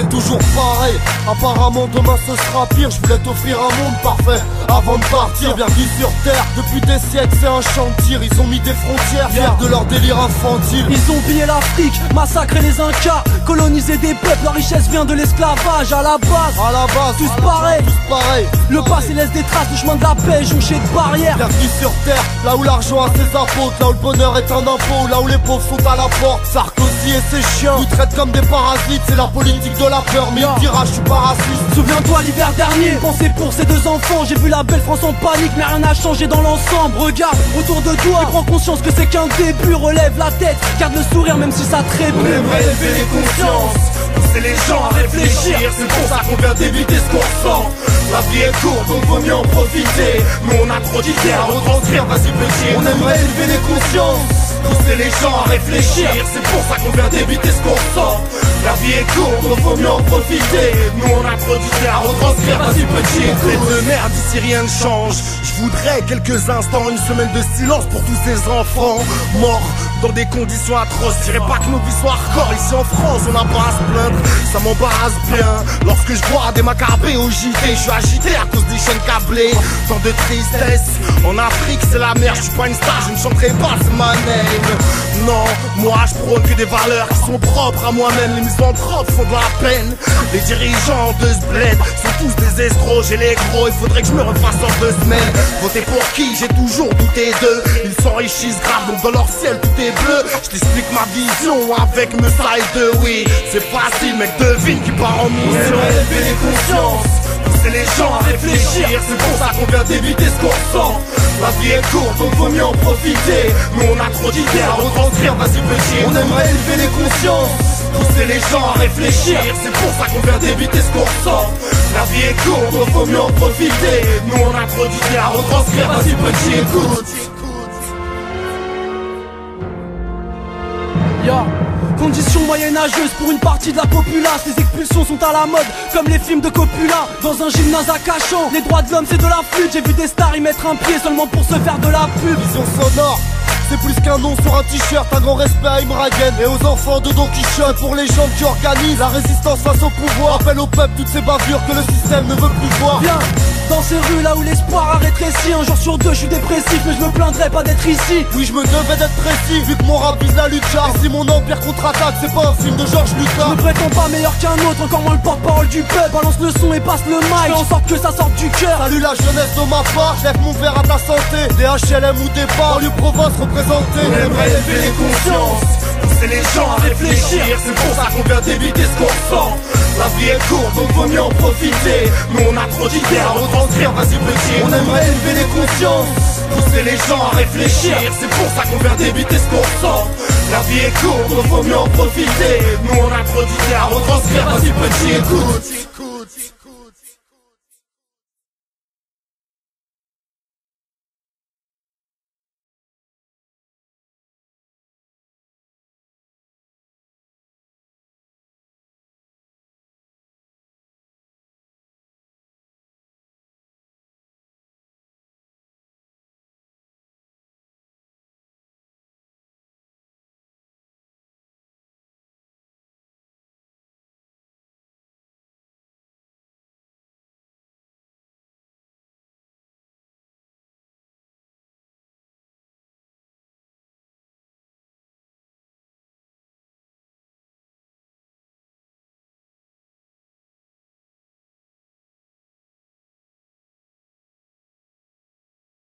c'est toujours pareil. Apparemment demain ce sera pire. Je voulais t'offrir un monde parfait avant de partir. Bienvenue sur terre, depuis des siècles c'est un champ de tir. Ils ont mis des frontières, fiers de leur délire infantile. Ils ont pillé l'Afrique, massacré les Incas, colonisé des peuples, la richesse vient de l'esclavage. À la base, tous pareils. Le passé laisse des traces du chemin de la paix, jonché de barrières. Bienvenue sur terre, là où l'argent a ses apôtres, là où le bonheur est un impôt, là où les pauvres sont à la porte. Sarkozy et ses chiens nous traitent comme des parasites, c'est la politique de la peur, mais il dira je suis pas raciste. Souviens-toi l'hiver dernier, pensez pour ces deux enfants. J'ai vu la belle France en panique, mais rien n'a changé dans l'ensemble. Regarde autour de toi et prends conscience que c'est qu'un début. Relève la tête, garde le sourire même si ça trébute. On aimerait élever les consciences, pousser les gens à réfléchir. C'est pour ça qu'on vient d'éviter ce qu'on ressent. La vie est courte donc vaut mieux en profiter. Nous on a trop d'idées à retranscrire, vas-y petit. On aimerait élever les consciences, pousser les gens à réfléchir. C'est pour ça qu'on vient d'éviter ce qu'on ressent. La vie est courte donc vaut mieux en profiter. Nous on a trop d'idées à retranscrire, vas-y petit. Trêve de merde ici rien ne change. Je voudrais quelques instants, une semaine de silence pour tous ces enfants morts dans des conditions atroces. Je dirais pas que nos vies soient hardcore. Ici en France on n'a pas à se plaindre, ça m'embarrasse bien. Lorsque je vois des macabées au JT, je suis agité à cause des chaînes câblées. Tant de tristesse, en Afrique c'est la merde. Je suis pas une star, je ne chanterai pas, c'est ma name. Non, moi je prône que des valeurs qui sont propres à moi-même. Les misanthropes font de la peine. Les dirigeants de ce bled sont tous des escrocs. J'ai les gros, il faudrait que je me refasse en 2 semaines. Voter pour qui, j'ai toujours douté d'eux. Ils s'enrichissent grave, donc dans leur ciel tout est bleu. Je t'explique ma vision avec me side de oui. C'est facile, mec, devine qui part en mission. On aimerait élever les consciences, pousser les gens à réfléchir. C'est pour ça qu'on vient d'éviter ce qu'on ressent. La vie est courte donc vaut mieux en profiter. Nous on a trop d'idées à retranscrire, vas-y petit. On aimerait élever les consciences, pousser les gens à réfléchir. C'est pour ça qu'on vient d'éviter ce qu'on ressent. La vie est courte donc vaut mieux en profiter. Nous on a trop d'idées à retranscrire, vas-y petit, écoute. Conditions moyenâgeuses pour une partie de la populace. Les expulsions sont à la mode comme les films de Coppola. Dans un gymnase à Cachan, les droits de l'homme c'est de la flûte. J'ai vu des stars y mettre un pied seulement pour se faire de la pub. Vision sonore, c'est plus qu'un nom sur un t-shirt. Un grand respect à Imragen et aux enfants de Don Quichotte. Pour les gens qui organisent la résistance face au pouvoir, appelle au peuple toutes ces bavures que le système ne veut plus voir. Viens dans ces rues là où l'espoir a rétréci. Un jour sur deux je suis dépressif, mais je me plaindrais pas d'être ici. Oui je me devais d'être précis, vu que mon rap vise la lutte. Et si mon empire contre-attaque, c'est pas un film de Georges Lucas. Je me prétends pas meilleur qu'un autre, encore moins le porte-parole du peuple. Balance le son et passe le mic, fais en sorte que ça sorte du cœur. Salut la jeunesse de ma part, je lève mon verre à ta santé. Des HLM ou des bars, lieu province représenté. On aimerait élever les consciences, pousser les gens à réfléchir. C'est pour ça qu'on vient d'éviter ce qu'on ressent. La vie est courte donc vaut mieux en profiter. Nous on a trop d'idées à retranscrire, vas-y petit. On aimerait élever les consciences, pousser les gens à réfléchir. C'est pour ça qu'on vient d'éviter ce qu'on ressent. La vie est courte donc vaut mieux en profiter. Nous on a trop d'idées à retranscrire, vas-y petit, écoute.